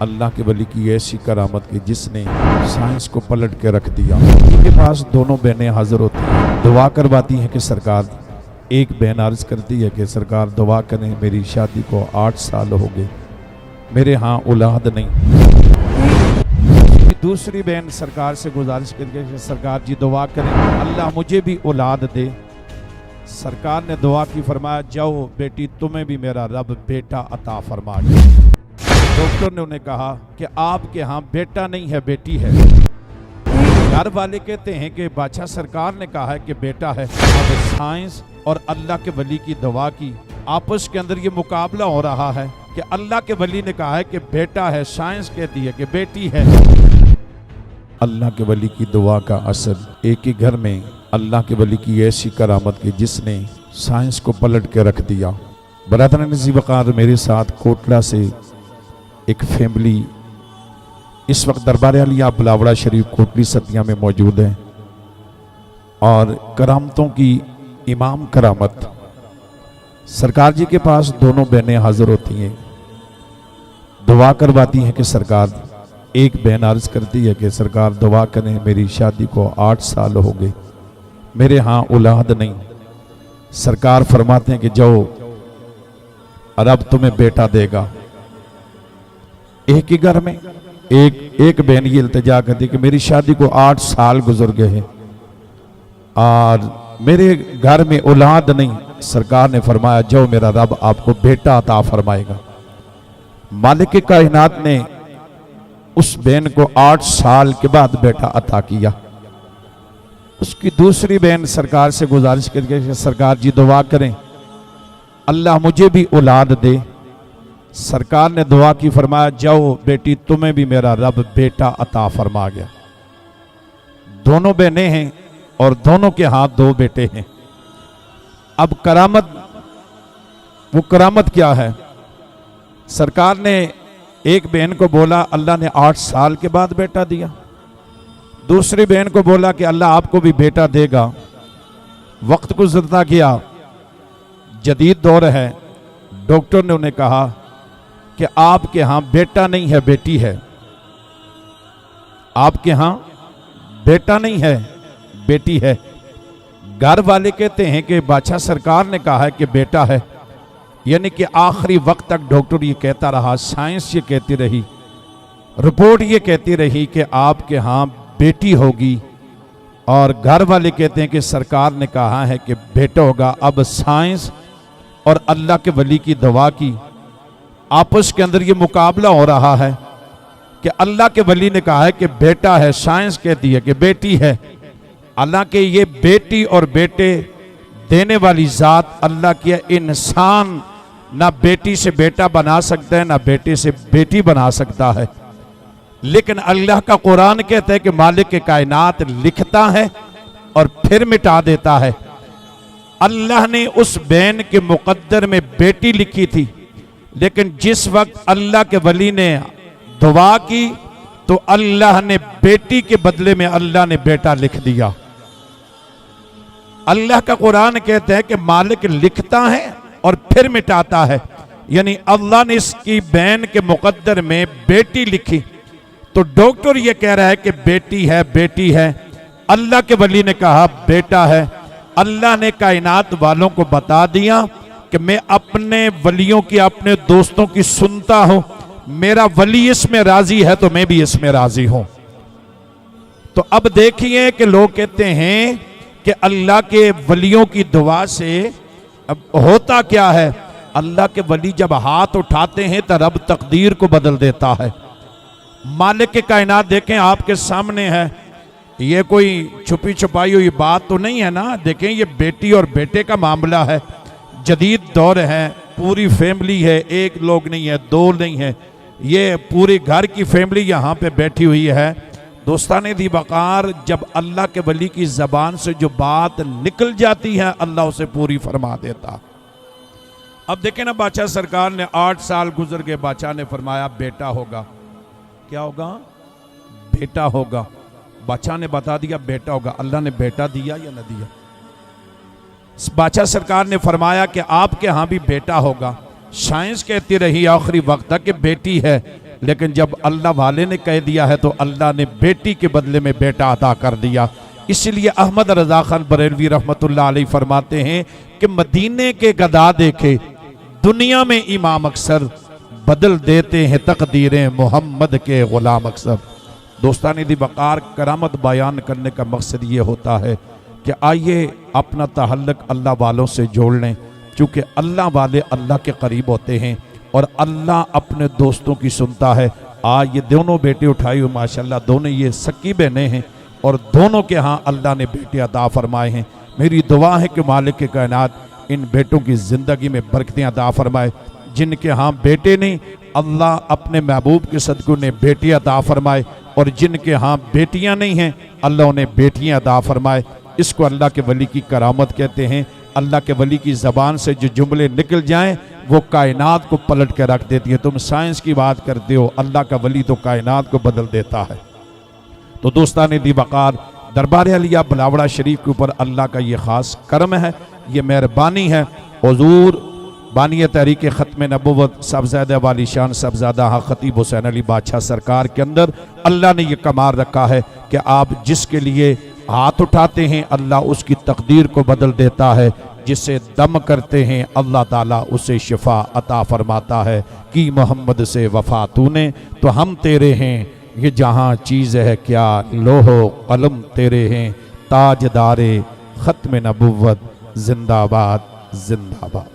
अल्लाह के वली की ऐसी करामत की जिसने साइंस को पलट के रख दिया। उनके पास दोनों बहनें हाजिर होती हैं, दुआ करवाती हैं कि सरकार, एक बहन अर्ज करती है कि सरकार दुआ करें, मेरी शादी को 8 साल हो गए, मेरे यहाँ औलाद नहीं। दूसरी बहन सरकार से गुजारिश करके कि सरकार जी दुआ करें, अल्लाह मुझे भी औलाद दे। सरकार ने दुआ की, फरमाया जाओ बेटी, तुम्हें भी मेरा रब बेटा अता फरमा दे। डॉक्टर ने उन्हें कहा कि आपके यहाँ बेटा नहीं है, बेटी है। घर वाले कहते हैं कि बादशाह सरकार ने कहा है कि बेटा है। अब साइंस और अल्लाह के वली की दुआ की आपस के अंदर ये मुकाबला हो रहा है कि अल्लाह के वली ने कहा है कि बेटा है, साइंस कहती है कि बेटी है। अल्लाह के वली की दुआ का असर, एक ही घर में अल्लाह के वली की ऐसी करामत की जिसने साइंस को पलट के रख दिया। बरादरान नज़ीर वक़ार, मेरे साथ कोटला से एक फैमिली इस वक्त दरबार आलिया बिलावड़ा शरीफ कोटली सतिया में मौजूद है और करामतों की इमाम करामत सरकार जी के पास दोनों बहनें हाजिर होती हैं, दुआ करवाती हैं कि सरकार, एक बहन अर्ज करती है कि सरकार दुआ करें, मेरी शादी को 8 साल हो गए, मेरे यहाँ औलाद नहीं। सरकार फरमाते हैं कि जाओ, रब तुम्हें बेटा देगा। एक ही घर में एक बहन ये इल्तिजा करती कि मेरी शादी को 8 साल गुजर गए हैं और मेरे घर में औलाद नहीं। सरकार ने फरमाया जाओ, मेरा रब आपको बेटा अता फरमाएगा। मालिक कायनात ने उस बहन को 8 साल के बाद बेटा अता किया। उसकी दूसरी बहन सरकार से गुजारिश करके सरकार जी दुआ करें, अल्लाह मुझे भी औलाद दे। सरकार ने दुआ की, फरमाया जाओ बेटी, तुम्हें भी मेरा रब बेटा अता फरमा गया। दोनों बहनें हैं और दोनों के हाथ 2 बेटे हैं। अब करामत, वो करामत क्या है? सरकार ने एक बहन को बोला अल्लाह ने 8 साल के बाद बेटा दिया। दूसरी बहन को बोला कि अल्लाह आपको भी बेटा देगा। वक्त गुजरता गया, जदीद दौर है। डॉक्टर ने उन्हें कहा कि आपके यहाँ बेटा नहीं है, बेटी है। आपके यहाँ बेटा नहीं है, बेटी है। घर वाले कहते हैं कि बादशाह सरकार ने कहा है कि बेटा है, यानी कि आखिरी वक्त तक डॉक्टर ये कहता रहा, साइंस ये कहती रही, रिपोर्ट ये कहती रही कि आपके यहाँ बेटी होगी, और घर वाले कहते हैं कि सरकार ने कहा है कि बेटा होगा। अब साइंस और अल्लाह के वली की दुआ की आपस के अंदर ये मुकाबला हो रहा है कि अल्लाह के वली ने कहा है कि बेटा है, साइंस कहती है कि बेटी है। हालांकि ये बेटी और बेटे देने वाली ज़ात अल्लाह की है। इंसान ना बेटी से बेटा बना सकता है, ना बेटे से बेटी बना सकता है, लेकिन अल्लाह का कुरान कहता है कि मालिक के कायनात लिखता है और फिर मिटा देता है। अल्लाह ने उस बहन के मुकद्दर में बेटी लिखी थी, लेकिन जिस वक्त अल्लाह के वली ने दुआ की तो अल्लाह ने बेटी के बदले में अल्लाह ने बेटा लिख दिया। अल्लाह का कुरान कहता है कि मालिक लिखता है और फिर मिटाता है, यानी अल्लाह ने इसकी बहन के मुकद्दर में बेटी लिखी। तो डॉक्टर ये कह रहा है कि बेटी है, बेटी है। अल्लाह के वली ने कहा बेटा है। अल्लाह ने कायनात वालों को बता दिया कि मैं अपने वलियों की, अपने दोस्तों की सुनता हूं, मेरा वली इसमें राजी है तो मैं भी इसमें राजी हूं। तो अब देखिए कि लोग कहते हैं कि अल्लाह के वलियों की दुआ से अब होता क्या है, अल्लाह के वली जब हाथ उठाते हैं तो रब तकदीर को बदल देता है। मालिक के कायनात देखें आपके सामने है, ये कोई छुपी छुपाई हुई बात तो नहीं है ना। देखें ये बेटी और बेटे का मामला है, जदीद दौर है, पूरी फैमिली है, एक लोग नहीं है, 2 नहीं है, ये पूरी घर की फैमिली यहाँ पे बैठी हुई है। दोस्ताने दी वक़ार, जब अल्लाह के वली की ज़बान से जो बात निकल जाती है अल्लाह उसे पूरी फरमा देता। अब देखें ना, बादशाह सरकार ने 8 साल गुजर गए, बादशाह ने फरमाया बेटा होगा। क्या होगा? बेटा होगा। बादशाह ने बता दिया बेटा होगा। अल्लाह ने बेटा दिया या न दिया? बादशाह सरकार ने फरमाया कि आपके यहाँ भी बेटा होगा। साइंस कहती रही आखिरी वक्त तक कि बेटी है, लेकिन जब अल्लाह वाले ने कह दिया है तो अल्लाह ने बेटी के बदले में बेटा अता कर दिया। इसलिए अहमद रजा खान बरेलवी रहमतुल्लाह अलैह फरमाते हैं कि मदीने के गदा देखे दुनिया में इमाम अक्सर, बदल देते हैं तकदीरें मोहम्मद के गुलाम अक्सर। दोस्तानी दी वक़ार करामत बयान करने का मकसद ये होता है कि आइए अपना ताल्लुक़ अल्लाह वालों से जोड़ लें, क्योंकि अल्लाह वाले अल्लाह के करीब होते हैं और अल्लाह अपने दोस्तों की सुनता है। आज ये दोनों बेटे उठाई हुई माशाल्लाह, दोनों ये सकी बहनें हैं और दोनों के यहाँ अल्लाह ने बेटे अता फरमाए हैं। मेरी दुआ है कि मालिक के कायनात इन बेटों की ज़िंदगी में बरकतें अता फरमाए। जिनके यहाँ बेटे नहीं, अल्लाह अपने महबूब के सदक़े ने बेटी अता फरमाए, और जिनके यहाँ बेटियाँ नहीं हैं अल्लाह उन्हें बेटियाँ अता फरमाए। इसको अल्लाह के वली की करामत कहते हैं। अल्लाह के वली की ज़बान से जो जुमले निकल जाएं वो कायनात को पलट के रख देती है। तुम साइंस की बात करते हो, अल्लाह का वली तो कायनात को बदल देता है। तो दोस्तान दी वक़ार दरबार अलिया बिलावड़ा शरीफ के ऊपर अल्लाह का ये ख़ास करम है, ये मेहरबानी है। हुज़ूर बानी तहरीक ख़त्म नबुव्वत साहबज़ादा वाली शान साहबज़ादा खतीब हुसैन अली बादशाह सरकार के अंदर अल्लाह ने यह कमाल रखा है कि आप जिसके लिए हाथ उठाते हैं अल्लाह उसकी तकदीर को बदल देता है, जिसे दम करते हैं अल्लाह ताला उसे शिफा अता फरमाता है। कि मोहम्मद से वफा तूने तो हम तेरे हैं, ये जहाँ चीज़ है क्या लोहो कलम तेरे हैं। ताजदारे ख़त्म नबुव्वत जिंदाबाद जिंदाबाद।